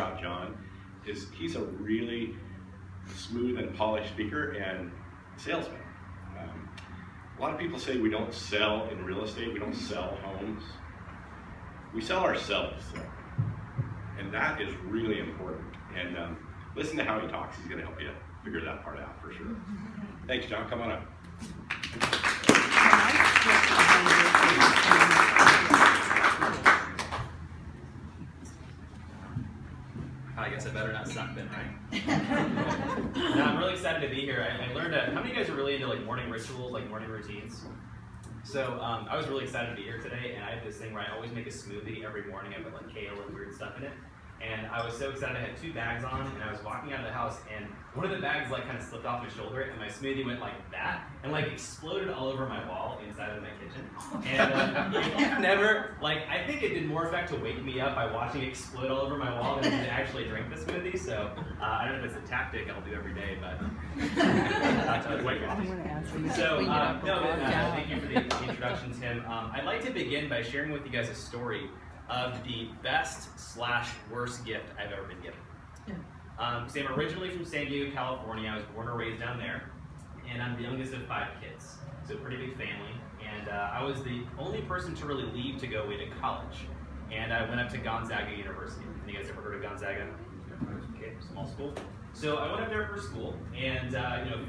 about John is he's a really smooth and polished speaker and salesman. A lot of people say we don't sell in real estate, we don't sell homes. We sell ourselves, and that is really important. And listen to how he talks, he's gonna help you figure that part out for sure. Thanks, John, come on up. I guess I better not suck then, right? No, I'm really excited to be here. I learned how many of you guys are really into like morning rituals, like morning routines? So I was really excited to be here today, and I have this thing where I always make a smoothie every morning. I put like kale and weird stuff in it. And I was so excited. I had 2 bags on, and I was walking out of the house, and one of the bags like kind of slipped off my shoulder, and my smoothie went like that, and like exploded all over my wall inside of my kitchen. And if you've never, like, I think it did more effect to wake me up by watching it explode all over my wall than to actually drink the smoothie. So I don't know if it's a tactic I'll do every day, but so thank you for the introduction, Tim. I'd like to begin by sharing with you guys a story of the best/worst gift I've ever been given. So I'm originally from San Diego, California. I was born and raised down there, and I'm the youngest of 5 kids, so a pretty big family. And I was the only person to really leave to go away to college, and I went up to Gonzaga University. You guys ever heard of Gonzaga? Okay, small school. So I went up there for school, and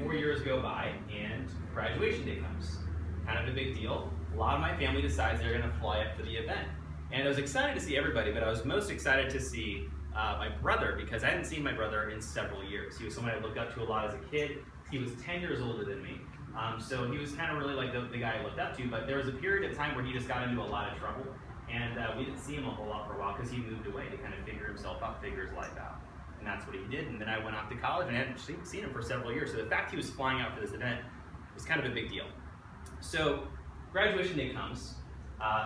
4 years go by, and graduation day comes. Kind of a big deal. A lot of my family decides they're going to fly up for the event. And I was excited to see everybody, but I was most excited to see my brother, because I hadn't seen my brother in several years. He was someone I looked up to a lot as a kid. He was 10 years older than me. So he was kind of really like the guy I looked up to, but there was a period of time where he just got into a lot of trouble, and we didn't see him a whole lot for a while because he moved away to kind of figure himself out, figure his life out. And that's what he did. And then I went off to college, and I hadn't seen him for several years. So the fact he was flying out for this event was kind of a big deal. So graduation day comes,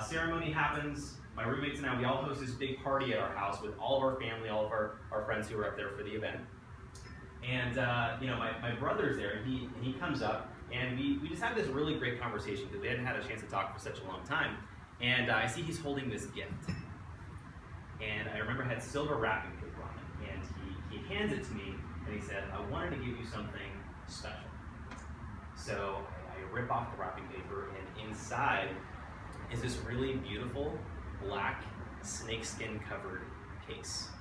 ceremony happens. My roommates and I, we all host this big party at our house with all of our family, all of our friends who were up there for the event. And my brother's there, and he comes up, and we just have this really great conversation because we hadn't had a chance to talk for such a long time. And I see he's holding this gift. And I remember it had silver wrapping paper on it. And he hands it to me, and he said, "I wanted to give you something special." So I rip off the wrapping paper, and inside is this really beautiful black snakeskin covered case.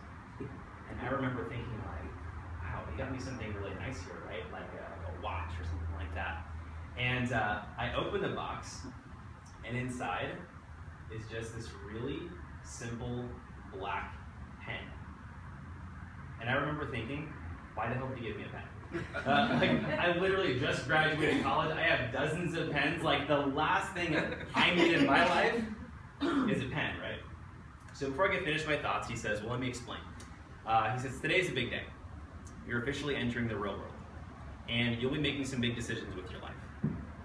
And I remember thinking like, wow, he got me something really nice here, right? Like a watch or something like that. And I opened the box, and inside is just this really simple black pen. And I remember thinking, why the hell did he give me a pen? I literally just graduated college. I have dozens of pens. Like, the last thing I need in my life is a pen, right? So before I get finished my thoughts, he says, well, let me explain. He says, today's a big day. You're officially entering the real world. And you'll be making some big decisions with your life.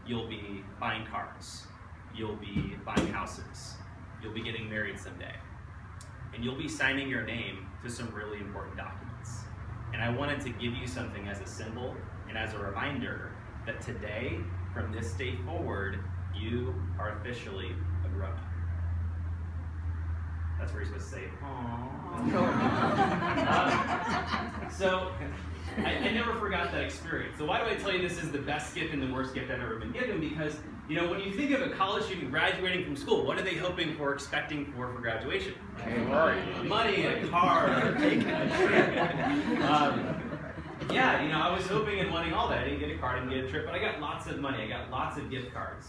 You'll be buying cars. You'll be buying houses. You'll be getting married someday. And you'll be signing your name to some really important documents. And I wanted to give you something as a symbol and as a reminder that today, from this day forward, you are officially a grown-up. That's where you're supposed to say, aww. So I never forgot that experience. So why do I tell you this is the best gift and the worst gift I've ever been given? Because, when you think of a college student graduating from school, what are they hoping for, expecting for graduation? Money, a car, a trip. I was hoping and wanting all that. I didn't get a car, I didn't get a trip, but I got lots of money. I got lots of gift cards.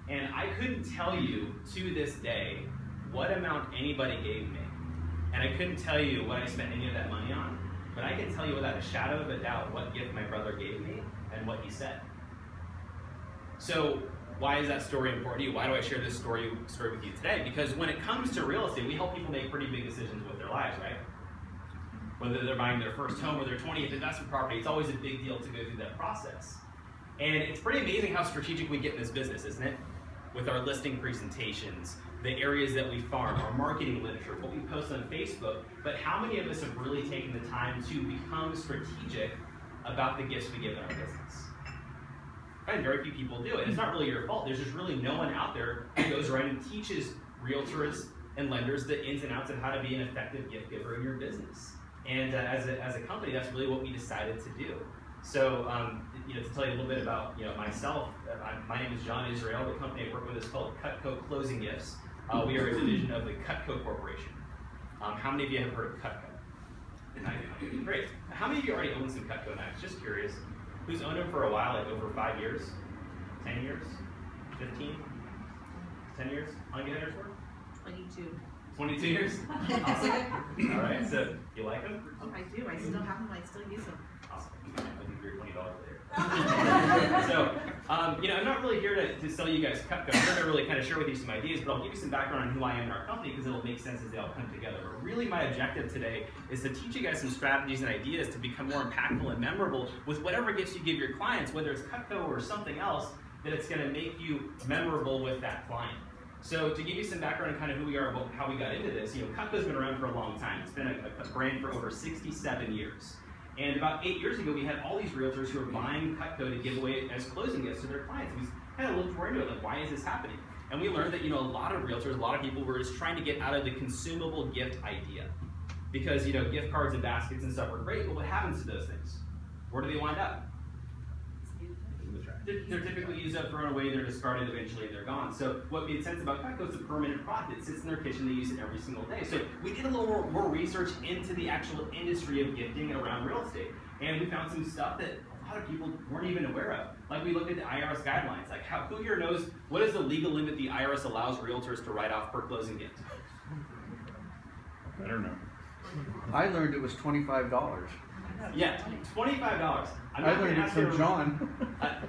And I couldn't tell you to this day what amount anybody gave me. And I couldn't tell you what I spent any of that money on. But I can tell you without a shadow of a doubt what gift my brother gave me and what he said. So why is that story important to you? Why do I share this story with you today? Because when it comes to real estate, we help people make pretty big decisions with their lives, right? Whether they're buying their first home or their 20th investment property, it's always a big deal to go through that process. And it's pretty amazing how strategic we get in this business, isn't it? With our listing presentations, the areas that we farm, our marketing literature, what we post on Facebook, but how many of us have really taken the time to become strategic about the gifts we give in our business? I find very few people do it. It's not really your fault. There's just really no one out there who goes around and teaches realtors and lenders the ins and outs of how to be an effective gift giver in your business. And as a company, that's really what we decided to do. So, to tell you a little bit about myself, my name is John Israel. The company I work with is called Cutco Closing Gifts. We are a division of the Cutco Corporation. How many of you have heard of Cutco? Great. How many of you already own some Cutco knives? Just curious. Who's owned them for a while, like over 5 years? 10 years? 15? 10 years? How long have you had yours for? 22. 22 years? Awesome. All right, so you like them? Oh, I do. I still have them. I still use them. Awesome. I'll give you $20 later. So, I'm not really here to sell you guys Cutco. I'm here to really kind of share with you some ideas, but I'll give you some background on who I am in our company because it'll make sense as they all come together. But really my objective today is to teach you guys some strategies and ideas to become more impactful and memorable with whatever gifts you give your clients, whether it's Cutco or something else, that it's going to make you memorable with that client. So to give you some background on kind of who we are, how we got into this, Cutco's been around for a long time. It's been a brand for over 67 years. And about 8 years ago, we had all these realtors who were buying Cutco to give away as closing gifts to their clients. We kind of looked more into it, like, why is this happening? And we learned that, a lot of realtors, a lot of people were just trying to get out of the consumable gift idea. Because, gift cards and baskets and stuff are great, but what happens to those things? Where do they wind up? They're typically used up, thrown away, they're discarded eventually, and they're gone. So what made sense about Cutco is a permanent product. It sits in their kitchen, they use it every single day. So we did a little more research into the actual industry of gifting around real estate. And we found some stuff that a lot of people weren't even aware of. Like we looked at the IRS guidelines. Like who here knows what is the legal limit the IRS allows realtors to write off per closing gift? I don't know. I learned it was $25. Yeah, $25. I learned it from John.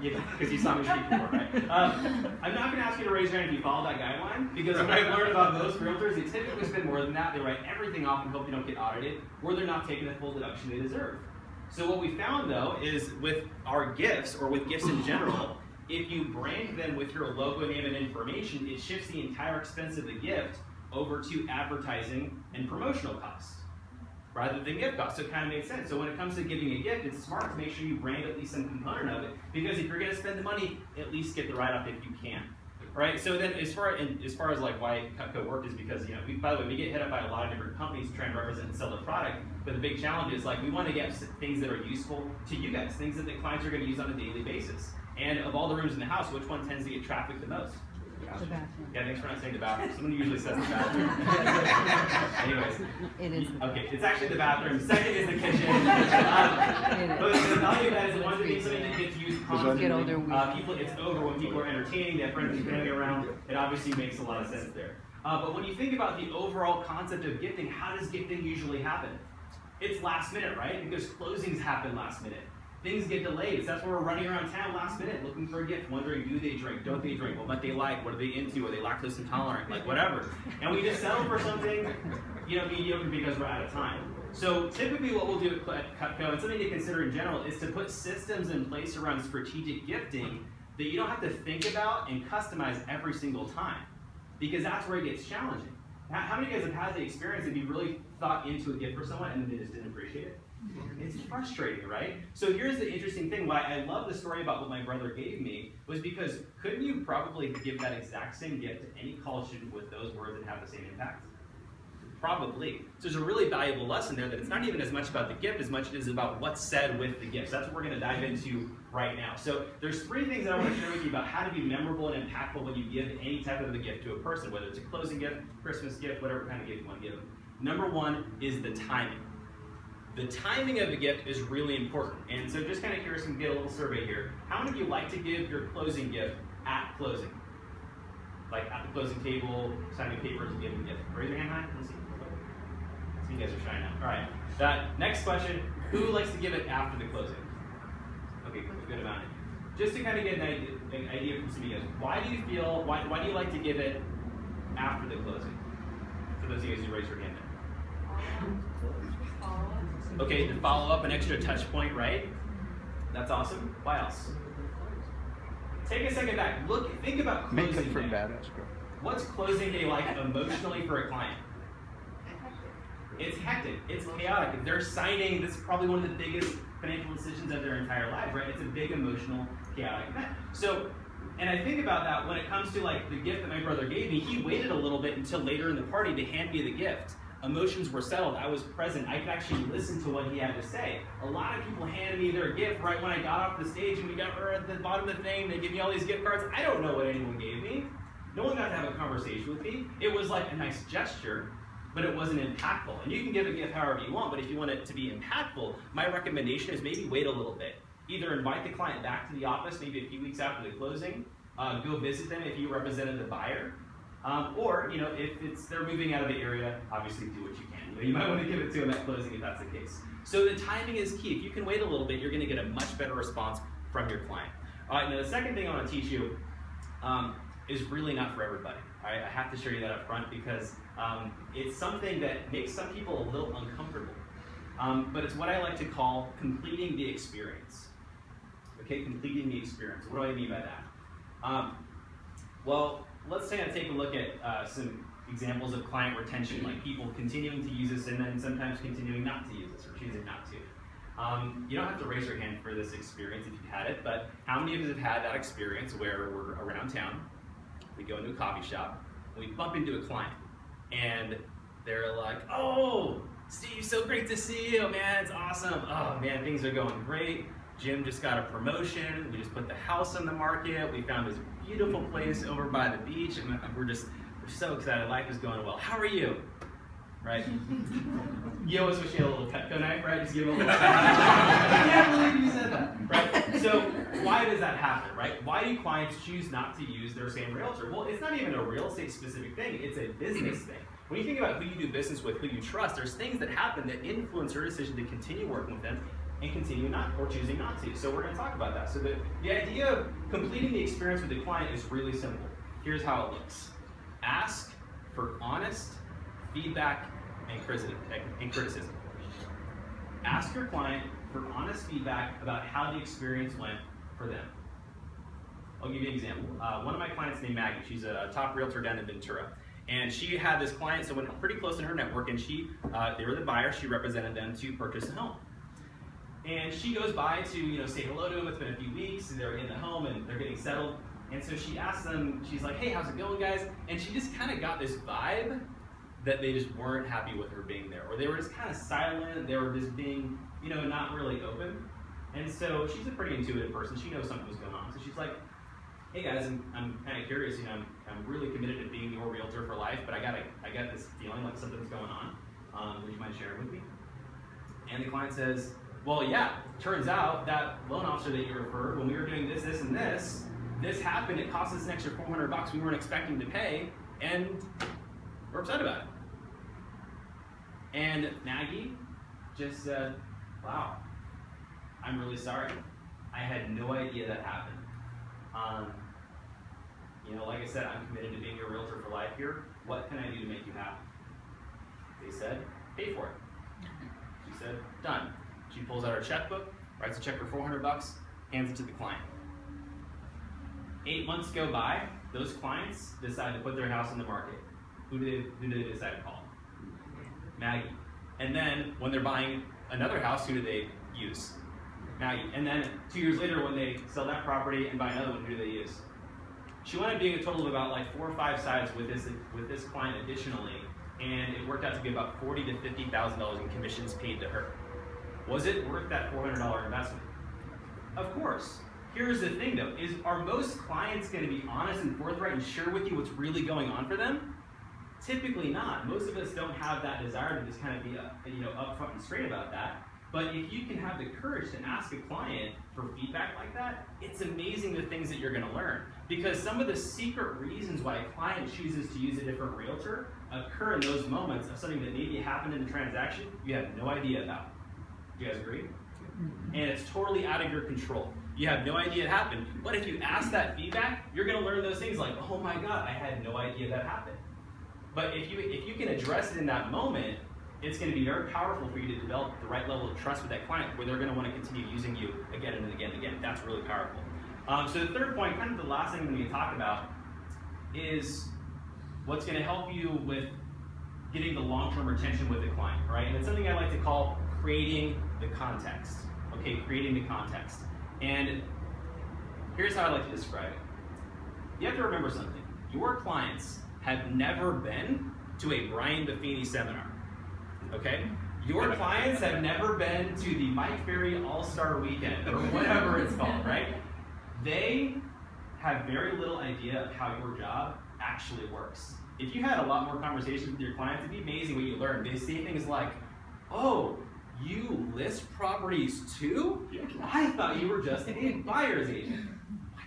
Because you saw me speak before, right? I'm not going to ask you to raise your hand if you follow that guideline, because what I've learned about those realtors, they typically spend more than that. They write everything off and hope they don't get audited, or they're not taking the full deduction they deserve. So what we found, though, is with our gifts, or with gifts in general, if you brand them with your logo, name, and information, it shifts the entire expense of the gift over to advertising and promotional costs, rather than gift costs. So it kind of made sense. So when it comes to giving a gift, it's smart to make sure you brand at least some component of it, because if you're going to spend the money, at least get the write-off if you can. Right? So then as far as like why Cutco worked is because, by the way, we get hit up by a lot of different companies trying to represent and sell the product, but the big challenge is like we want to get things that are useful to you guys, things that the clients are going to use on a daily basis. And of all the rooms in the house, which one tends to get trafficked the most? The bathroom. Yeah, thanks for not saying the bathroom. Someone usually says the bathroom. Anyways. It is. Okay, it's actually the bathroom. Second is the kitchen. But the value of that is one thing something that gets used constantly. It's over when people are entertaining, they have friends and family around. It obviously makes a lot of sense there. But when you think about the overall concept of gifting, how does gifting usually happen? It's last minute, right? Because closings happen last minute. Things get delayed. So that's why we're running around town last minute looking for a gift, wondering, do they drink, don't they drink, what might they like, what are they into, are they lactose intolerant, like whatever. And we just settle for something, mediocre because we're out of time. So typically what we'll do at Cutco, and something to consider in general, is to put systems in place around strategic gifting that you don't have to think about and customize every single time, because that's where it gets challenging. How many of you guys have had the experience if you really thought into a gift for someone and they just didn't appreciate it? It's frustrating, right? So here's the interesting thing. Why I love the story about what my brother gave me was because couldn't you probably give that exact same gift to any college student with those words and have the same impact? Probably. So there's a really valuable lesson there that it's not even as much about the gift as much as it is about what's said with the gift. So that's what we're going to dive into right now. So there's 3 things that I want to share with you about how to be memorable and impactful when you give any type of a gift to a person, whether it's a closing gift, Christmas gift, whatever kind of gift you want to give them. Number 1 is the timing. The timing of a gift is really important. And so just kind of curious, we can get a little survey here. How many of you like to give your closing gift at closing? Like at the closing table, signing papers and giving a gift. Raise your hand high. Let's see. So you guys are shy now. All right. That next question, who likes to give it after the closing? Okay, a good amount. Just to kind of get an idea from some of you guys, why do you like to give it after the closing? For those of you guys who raise your hand there. Okay, to follow up, an extra touch point, right? That's awesome. Why else? Take a second back. Think about closing Makeup for day. bad escrow. What's closing day like emotionally for a client? It's hectic. It's chaotic. If they're signing, this is probably one of the biggest financial decisions of their entire life, right? It's a big emotional, chaotic event. So And I think about that when it comes to like the gift that my brother gave me. He waited a little bit until later in the party to hand me the gift. Emotions were settled. I was present. I could actually listen to what he had to say. A lot of people handed me their gift right when I got off the stage, and we got at the bottom of the thing. They give me all these gift cards. I don't know what anyone gave me. No one got to have a conversation with me. It was like a nice gesture, but it wasn't impactful. And you can give a gift however you want, but if you want it to be impactful, my recommendation is maybe wait a little bit. Either invite the client back to the office, maybe a few weeks after the closing, go visit them if you represented the buyer, or if they're moving out of the area, obviously do what you can. You might want to give it to them at closing if that's the case. So the timing is key. If you can wait a little bit, you're going to get a much better response from your client. All right, now the second thing I want to teach you is really not for everybody. All right, I have to show you that up front because it's something that makes some people a little uncomfortable. But it's what I like to call completing the experience. Okay, completing the experience. What do I mean by that? Well, let's say I take a look at some examples of client retention, like people continuing to use this and then sometimes continuing not to use this or choosing not to. You don't have to raise your hand for this experience if you've had it, but how many of us have had that experience where we're around town, we go into a coffee shop, and we bump into a client, and they're like, "Oh, Steve, so great to see you, man, it's awesome. Oh man, things are going great. Jim just got a promotion. We just put the house on the market. We found this beautiful place over by the beach, and we're so excited. Life is going well. How are you?" Right? You always wish you had a little Cutco knife, right? Just give them a little. I can't believe you said that, right? So why does that happen, right? Why do clients choose not to use their same realtor? Well, it's not even a real estate specific thing. It's a business thing. When you think about who you do business with, who you trust, there's things that happen that influence your decision to continue working with them and continue not, or choosing not to. So we're going to talk about that. So the idea of completing the experience with the client is really simple. Here's how it looks. Ask for honest feedback and criticism. Ask your client for honest feedback about how the experience went for them. I'll give you an example. One of my clients named Maggie. She's a top realtor down in Ventura. And she had this client, so went pretty close in her network, and they were the buyer. She represented them to purchase a home. And she goes by to say hello to them. It's been a few weeks, and they're in the home, and they're getting settled. And so she asks them, she's like, "Hey, how's it going, guys?" And she just kind of got this vibe that they just weren't happy with her being there. Or they were just kind of silent. They were just being, not really open. And so she's a pretty intuitive person. She knows something was going on. So she's like, "Hey guys, I'm kind of curious. I'm really committed to being your realtor for life, but I got this feeling like something's going on. Would you mind sharing with me?" And the client says, "Well, yeah. Turns out that loan officer that you referred, when we were doing this, and this happened. It cost us an extra $400 we weren't expecting to pay, and we're upset about it." And Maggie just said, "Wow, I'm really sorry. I had no idea that happened. Like I said, I'm committed to being your realtor for life here. What can I do to make you happy?" They said, "Pay for it." She said, "Done." She pulls out her checkbook, writes a check for $400, hands it to the client. 8 months go by. Those clients decide to put their house on the market. Who do they decide to call? Maggie. And then when they're buying another house, who do they use? Maggie. And then 2 years later, when they sell that property and buy another one, who do they use? She wound up doing a total of about 4 or 5 sides with this client additionally, and it worked out to be about $40,000 to $50,000 in commissions paid to her. Was it worth that $400 investment? Of course. Here's the thing though, are most clients going to be honest and forthright and share with you what's really going on for them? Typically not. Most of us don't have that desire to just kind of be upfront and straight about that. But if you can have the courage to ask a client for feedback like that, it's amazing the things that you're going to learn. Because some of the secret reasons why a client chooses to use a different realtor occur in those moments of something that maybe happened in the transaction you have no idea about. Do you guys agree? And it's totally out of your control. You have no idea it happened. But if you ask that feedback, you're going to learn those things like, "Oh my God, I had no idea that happened." But if you can address it in that moment, it's going to be very powerful for you to develop the right level of trust with that client where they're going to want to continue using you again and again and again. That's really powerful. So the third point, kind of the last thing we need to talk about, is what's going to help you with getting the long-term retention with the client, right? And it's something I like to call creating the context. Okay, creating the context. And here's how I like to describe it. you have to remember something. Your clients have never been to a Brian Buffini seminar, okay? Your clients have never been to the Mike Ferry All-Star Weekend or whatever it's called, right? They have very little idea of how your job actually works. If you had a lot more conversations with your clients, it'd be amazing what you learn. They say things like, oh, you list properties too? Yeah. I thought you were just a buyer's agent. What?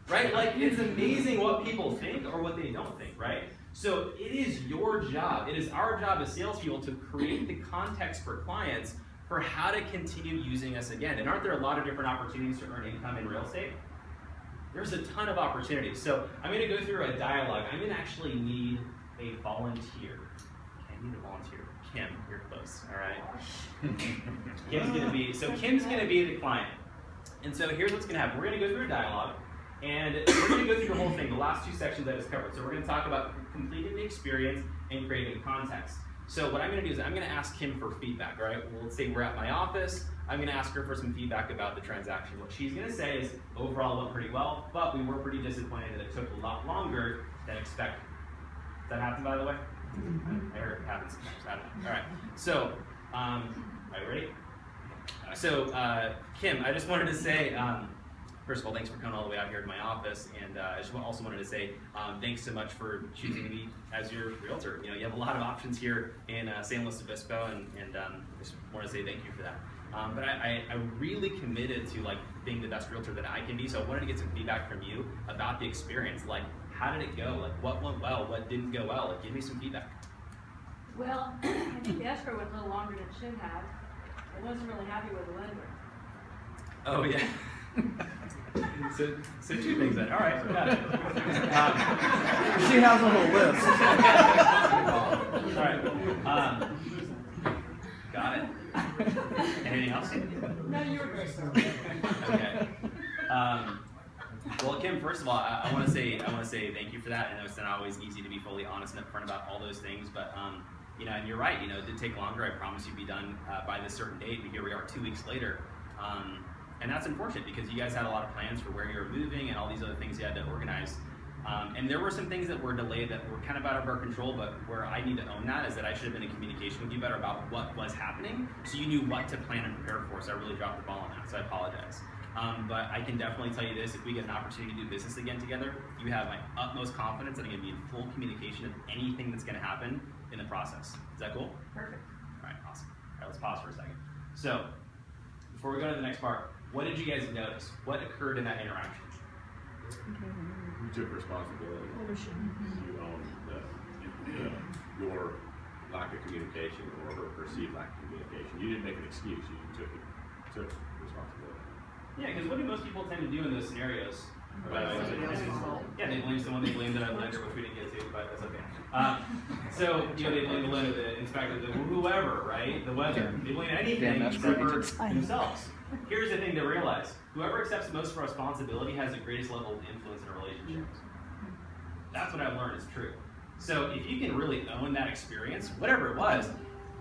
Right? Like, it's amazing what people think or what they don't think, right? So it is your job, it is our job as salespeople to create the context for clients for how to continue using us again. And aren't there a lot of different opportunities to earn income in real estate? There's a ton of opportunities. So I'm going to go through a dialogue. I'm going to actually need a volunteer. Okay, I need a volunteer. Kim, you're close, all right? Kim's going to be the client. And so here's what's going to happen. We're going to go through a dialogue, and we're going to go through the whole thing, the last two sections I just covered. So we're going to talk about completing the experience and creating context. So what I'm going to do is I'm going to ask Kim for feedback, all right? Well, let's say we're at my office. I'm going to ask her for some feedback about the transaction. What she's going to say is, overall, it went pretty well, but we were pretty disappointed that it took a lot longer than expected. Does that happen, by the way? I heard it happens sometimes. All right. So, are you ready? So, Kim, I just wanted to say, first of all, thanks for coming all the way out here to my office, and I just also wanted to say thanks so much for choosing me as your realtor. You know, you have a lot of options here in San Luis Obispo, and I just want to say thank you for that. But I'm really committed to like being the best realtor that I can be, so I wanted to get some feedback from you about the experience. Like, how did it go? Like, what went well? What didn't go well? Like, give me some feedback. Well, I think the escrow went a little longer than it should have. I wasn't really happy with the lender. Oh, yeah. so two things then. All right, got it. She has a whole list. All right. Got it. Anything else? No, you were great. Okay. Well, Kim, first of all, I want to say thank you for that. I know it's not always easy to be fully honest and upfront about all those things, but you know, and you're right. You know, it did take longer. I promised you'd be done by this certain date, but here we are 2 weeks later. And that's unfortunate because you guys had a lot of plans for where you were moving and all these other things you had to organize. And there were some things that were delayed that were kind of out of our control, but where I need to own that is that I should have been in communication with you better about what was happening so you knew what to plan and prepare for. So I really dropped the ball on that, so I apologize. But I can definitely tell you this, if we get an opportunity to do business again together, you have my utmost confidence that I'm going to be in full communication of anything that's going to happen in the process. Is that cool? Perfect. All right, awesome. All right, let's pause for a second. So, before we go to the next part, what did you guys notice? What occurred in that interaction? You took responsibility. You owned your lack of communication or her perceived lack of communication. You didn't make an excuse. You took responsibility. Yeah, because what do most people tend to do in those scenarios? Yeah, they blame someone, they blame the lender, which we didn't get to, but that's okay. So, you know, they blame the lender, the inspector, whoever, right? The weather. They blame anything except for themselves. Here's the thing to realize. Whoever accepts most responsibility has the greatest level of influence in a relationship. That's what I've learned is true. So if you can really own that experience, whatever it was,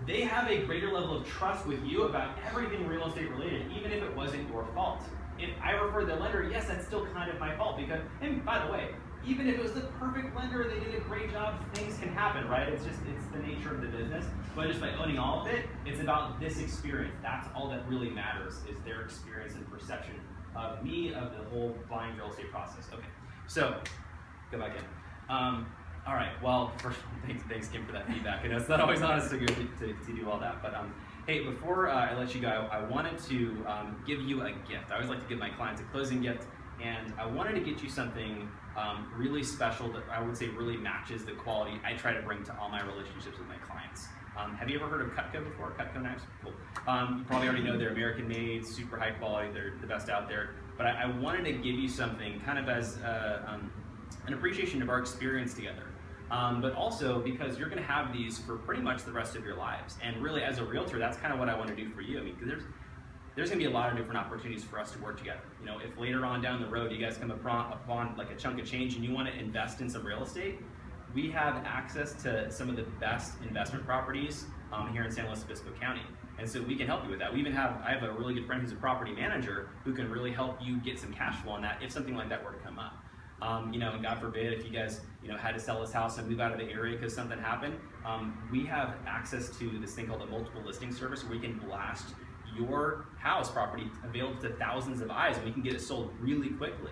they have a greater level of trust with you about everything real estate related, even if it wasn't your fault. If I referred the lender, yes, that's still kind of my fault because, and by the way, even if it was the perfect lender, they did a great job, things can happen, right? It's the nature of the business. But just by owning all of it, it's about this experience. That's all that really matters is their experience and perception of me, of the whole buying real estate process. Okay, so go back in. All right, well, first of all, thanks Kim for that feedback. I know it's not always honest to do all that, but hey, before I let you go, I wanted to give you a gift. I always like to give my clients a closing gift, and I wanted to get you something really special that I would say really matches the quality I try to bring to all my relationships with my clients. Have you ever heard of Cutco before? Cutco knives? Cool. You probably already know they're American made, super high quality, they're the best out there. But I wanted to give you something kind of as an appreciation of our experience together. But also because you're going to have these for pretty much the rest of your lives. And really, as a realtor, that's kind of what I want to do for you. I mean, because there's going to be a lot of different opportunities for us to work together. You know, if later on down the road you guys come upon like a chunk of change and you want to invest in some real estate, we have access to some of the best investment properties here in San Luis Obispo County. And so we can help you with that. I have a really good friend who's a property manager who can really help you get some cash flow on that if something like that were to come up. You know, and God forbid if you guys, you know, had to sell this house and move out of the area because something happened, we have access to this thing called a multiple listing service where we can blast your house property available to thousands of eyes, and we can get it sold really quickly.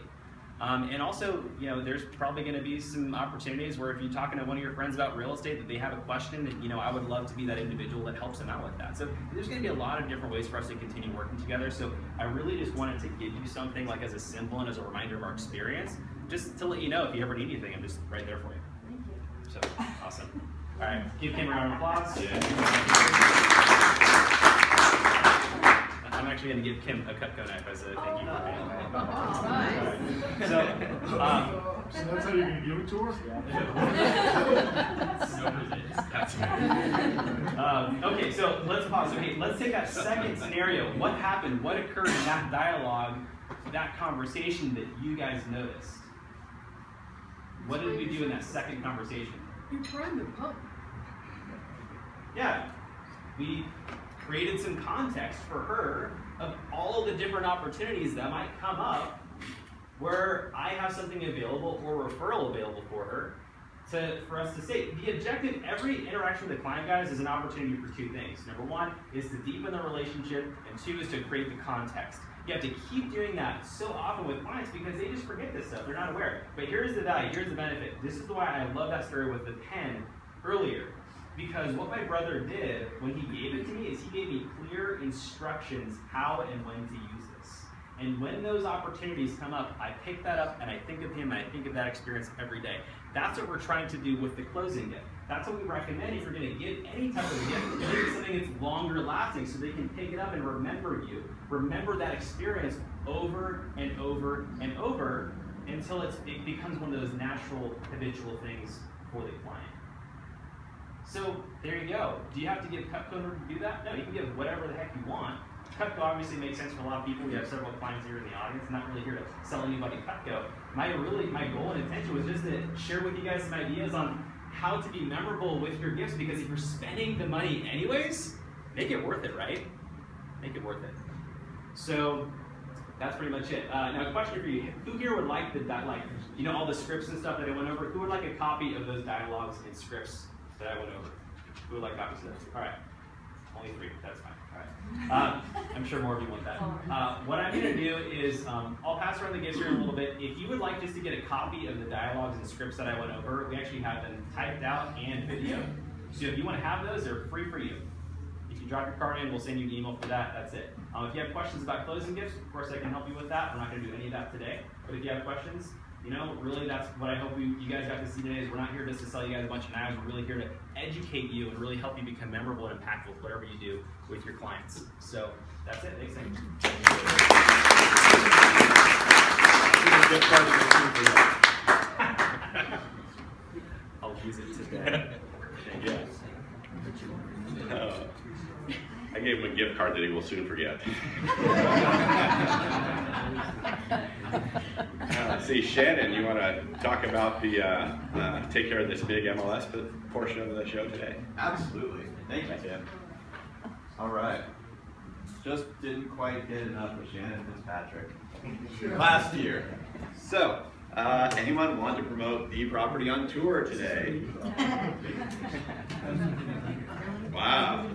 And also, you know, there's probably going to be some opportunities where if you're talking to one of your friends about real estate that they have a question, and, you know, I would love to be that individual that helps them out with that. So there's going to be a lot of different ways for us to continue working together. So I really just wanted to give you something like as a symbol and as a reminder of our experience, just to let you know if you ever need anything, I'm just right there for you. Thank you. So awesome. All right, give Kim a round of applause. Yeah. I'm actually going to give Kim a Cutco knife as a thank you for being here. Oh, nice. So, So that's how you're going to give it to her? Okay, so let's pause. Okay, let's take that second scenario. What happened? What occurred in that dialogue, that conversation that you guys noticed? What did we do in that second conversation? You primed the pump. Yeah, we created some context for her of all the different opportunities that might come up where I have something available or referral available for her for us to say. The objective, every interaction with the client, guys, is an opportunity for two things. Number one is to deepen the relationship, and two is to create the context. You have to keep doing that so often with clients because they just forget this stuff. They're not aware. But here's the value, here's the benefit. This is why I love that story with the pen earlier. Because what my brother did when he gave it to me is he gave me clear instructions how and when to use this. And when those opportunities come up, I pick that up and I think of him and I think of that experience every day. That's what we're trying to do with the closing gift. That's what we recommend if you're going to give any type of gift. Make it something that's longer lasting so they can pick it up and remember you. Remember that experience over and over and over until it becomes one of those natural, habitual things for the client. So there you go. Do you have to give Cutco in order to do that? No, you can give whatever the heck you want. Cutco obviously makes sense for a lot of people. We have several clients here in the audience. I'm not really here to sell anybody Cutco. My goal and intention was just to share with you guys some ideas on how to be memorable with your gifts, because if you're spending the money anyways, make it worth it, right? Make it worth it. So that's pretty much it. Now, a question for you: who here would like all the scripts and stuff that I went over? Who would like a copy of those dialogues and scripts that I went over? Who would like copies of those? All right, only 3. That's fine. All right. I'm sure more of you want that. What I'm going to do is I'll pass around the gifts here in a little bit. If you would like just to get a copy of the dialogues and scripts that I went over, we actually have them typed out and video. So if you want to have those, they're free for you. If you drop your card in, we'll send you an email for that. That's it. If you have questions about closing gifts, of course I can help you with that. We're not going to do any of that today. But if you have questions, you know, really that's what I hope you guys got to see today is we're not here just to sell you guys a bunch of knives. We're really here to educate you and really help you become memorable and impactful with whatever you do with your clients. So that's it. Thanks. I'll use it today. Yeah. I gave him a gift card that he will soon forget. See, Shannon, you want to talk about the take care of this big MLS portion of the show today? Absolutely. Thank you, Tim. All right. Just didn't quite get enough of Shannon Fitzpatrick last year. So, anyone want to promote the property on tour today? Wow.